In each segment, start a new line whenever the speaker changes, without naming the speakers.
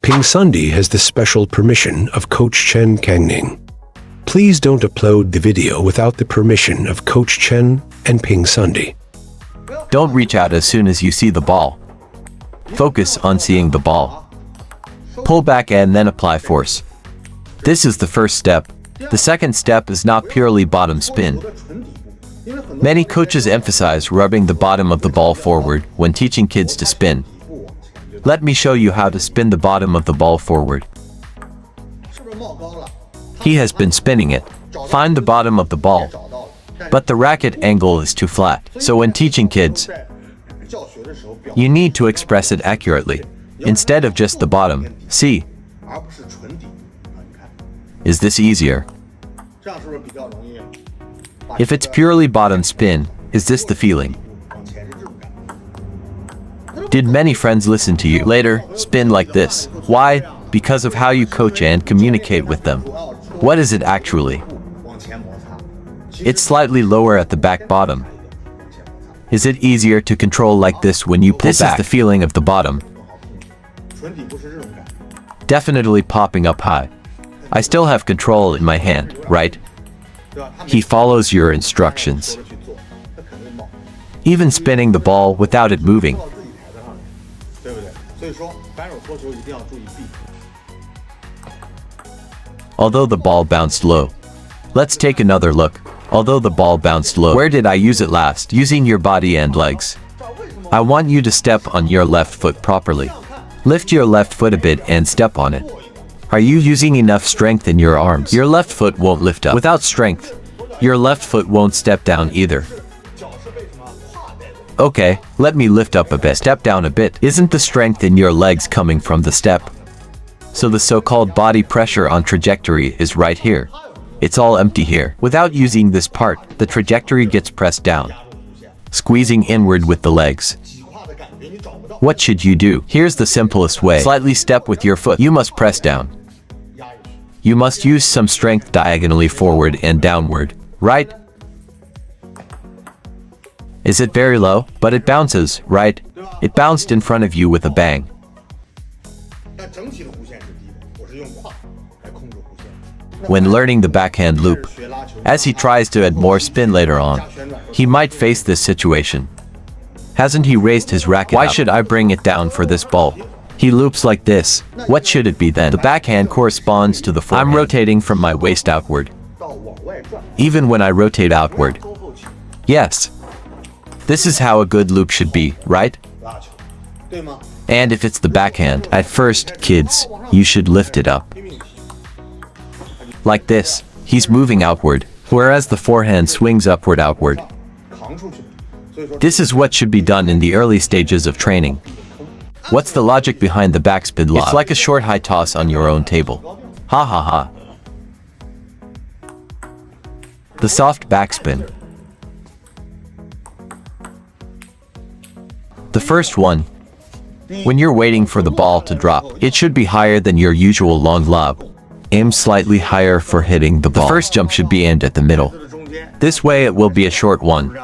PingSunday has the special permission of Coach Chen Kangning. Please don't upload the video without the permission of Coach Chen and PingSunday.
Don't reach out as soon as you see the ball. Focus on seeing the ball. Pull back and then apply force. This is the first step. The second step is not purely bottom spin. Many coaches emphasize rubbing the bottom of the ball forward when teaching kids to spin. Let me show you how to spin the bottom of the ball forward. He has been spinning it. Find the bottom of the ball. But the racket angle is too flat. So when teaching kids, you need to express it accurately, instead of just the bottom. See? Is this easier? If it's purely bottom spin, is this the feeling? Did many friends listen to you? Later, spin like this. Why? Because of how you coach and communicate with them. What is it actually? It's slightly lower at the back bottom. Is it easier to control like this when you pull back? This is the feeling of the bottom. Definitely popping up high. I still have control in my hand, right? He follows your instructions. Even spinning the ball without it moving. Although the ball bounced low. Let's take another look. Although the ball bounced low. Where did I use it last? Using your body and legs. I want you to step on your left foot properly. Lift your left foot a bit and step on it. Are you using enough strength in your arms? Your left foot won't lift up. Without strength, your left foot won't step down either. Okay, let me lift up a bit. Step down a bit. Isn't the strength in your legs coming from the step? So the so-called body pressure on trajectory is right here. It's all empty here. Without using this part, the trajectory gets pressed down, squeezing inward with the legs. What should you do? Here's the simplest way. Slightly step with your foot. You must press down. You must use some strength diagonally forward and downward, right? Is it very low? But it bounces, right? It bounced in front of you with a bang. When learning the backhand loop, as he tries to add more spin later on, he might face this situation. Hasn't he raised his racket up? Why should I bring it down for this ball? He loops like this. What should it be then? The backhand corresponds to the forehand. I'm rotating from my waist outward. Even when I rotate outward. Yes. This is how a good loop should be, right? And if it's the backhand, at first, kids, you should lift it up. Like this, he's moving outward, whereas the forehand swings upward. This is what should be done in the early stages of training. What's the logic behind the backspin lob? It's like a short high toss on your own table. Ha ha ha. The soft backspin. The first one. When you're waiting for the ball to drop, it should be higher than your usual long lob. Aim slightly higher for hitting the ball. The first jump should be aimed at the middle. This way it will be a short one.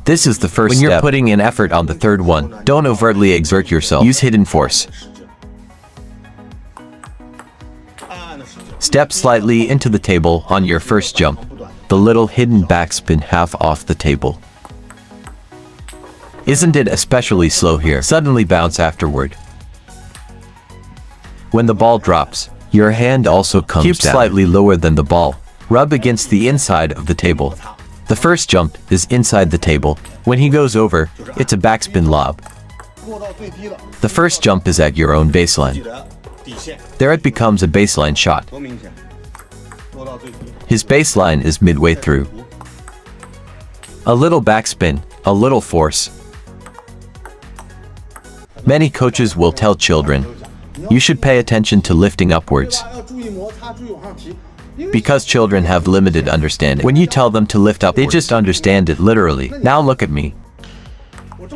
This is the first step. When you're putting in effort on the third one, don't overtly exert yourself. Use hidden force. Step slightly into the table on your first jump. The little hidden backspin half off the table. Isn't it especially slow here? Suddenly bounce afterward. When the ball drops, your hand also comes down. Keep slightly lower than the ball. Rub against the inside of the table. The first jump is inside the table. When he goes over, it's a backspin lob. The first jump is at your own baseline. There it becomes a baseline shot. His baseline is midway through. A little backspin, a little force. Many coaches will tell children, you should pay attention to lifting upwards. Because children have limited understanding. When you tell them to lift up, they just understand it literally. Now look at me.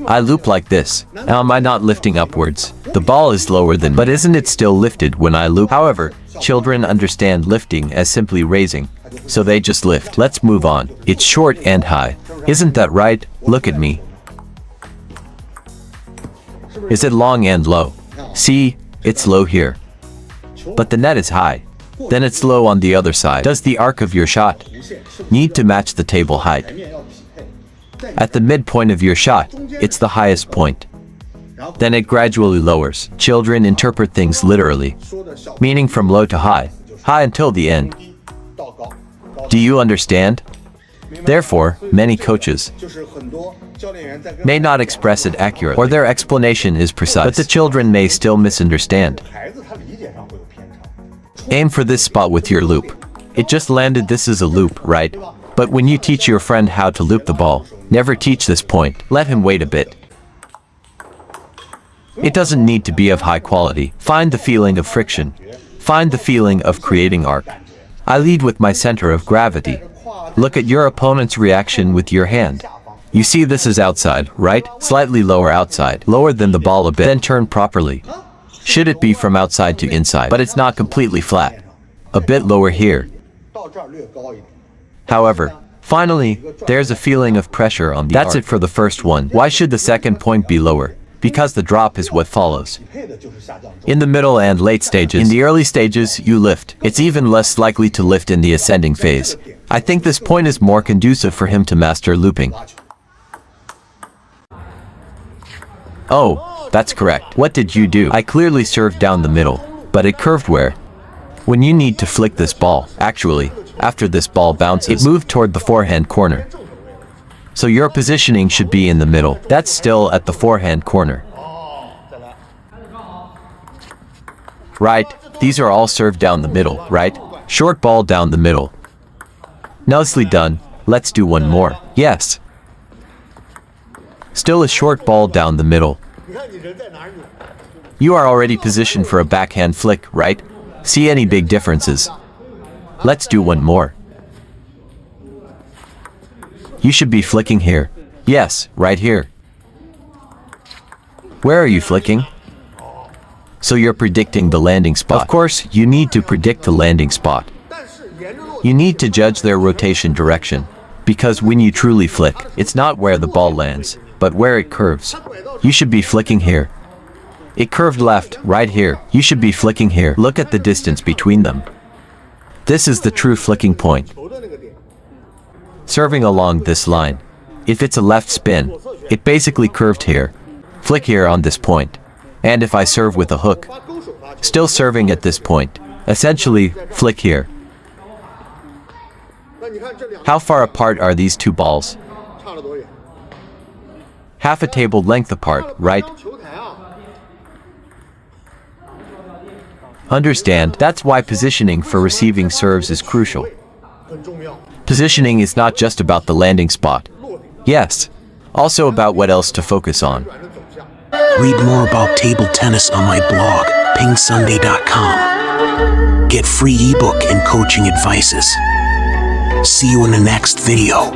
I loop like this. Now am I not lifting upwards? The ball is lower than me. But isn't it still lifted when I loop? However, children understand lifting as simply raising. So they just lift. Let's move on. It's short and high. Isn't that right? Look at me. Is it long and low? See, It's low here. But the net is high. Then it's low on the other side. Does the arc of your shot need to match the table height? At the midpoint of your shot, it's the highest point. Then it gradually lowers. Children interpret things literally, meaning from low to high, high until the end. Do you understand? Therefore, many coaches may not express it accurately, or their explanation is precise, but the children may still misunderstand. Aim for this spot with your loop. It just landed. This is a loop, right? But when you teach your friend how to loop the ball, never teach this point. Let him wait a bit. It doesn't need to be of high quality. Find the feeling of friction. Find the feeling of creating arc. I lead with my center of gravity. Look at your opponent's reaction with your hand. You see this is outside, right? Slightly lower outside, lower than the ball a bit, then turn properly. Should it be from outside to inside, but it's not completely flat. A bit lower here. However, finally, there's a feeling of pressure on the arc. That's it for the first one. Why should the second point be lower? Because the drop is what follows. In the middle and late stages, in the early stages, you lift. It's even less likely to lift in the ascending phase. I think this point is more conducive for him to master looping. Oh, that's correct. What did you do? I clearly served down the middle, but it curved where? When you need to flick this ball, actually, after this ball bounces, it moved toward the forehand corner. So your positioning should be in the middle. That's still at the forehand corner. Right, these are all served down the middle, right? Short ball down the middle. Nicely done. Let's do one more. Yes. Still a short ball down the middle. You are already positioned for a backhand flick, right? See any big differences? Let's do one more. You should be flicking here. Yes, right here. Where are you flicking? So you're predicting the landing spot. Of course, you need to predict the landing spot. You need to judge their rotation direction. Because when you truly flick, it's not where the ball lands, but where it curves. You should be flicking here. It curved left, right here. You should be flicking here. Look at the distance between them. This is the true flicking point. Serving along this line. If it's a left spin, it basically curved here. Flick here on this point. And if I serve with a hook, still serving at this point. Essentially, flick here. How far apart are these two balls? Half a table length apart, right? Understand, that's why positioning for receiving serves is crucial. Positioning is not just about the landing spot. Yes, also about what else to focus on.
Read more about table tennis on my blog, PingSunday.com. Get free ebook and coaching advices. See you in the next video.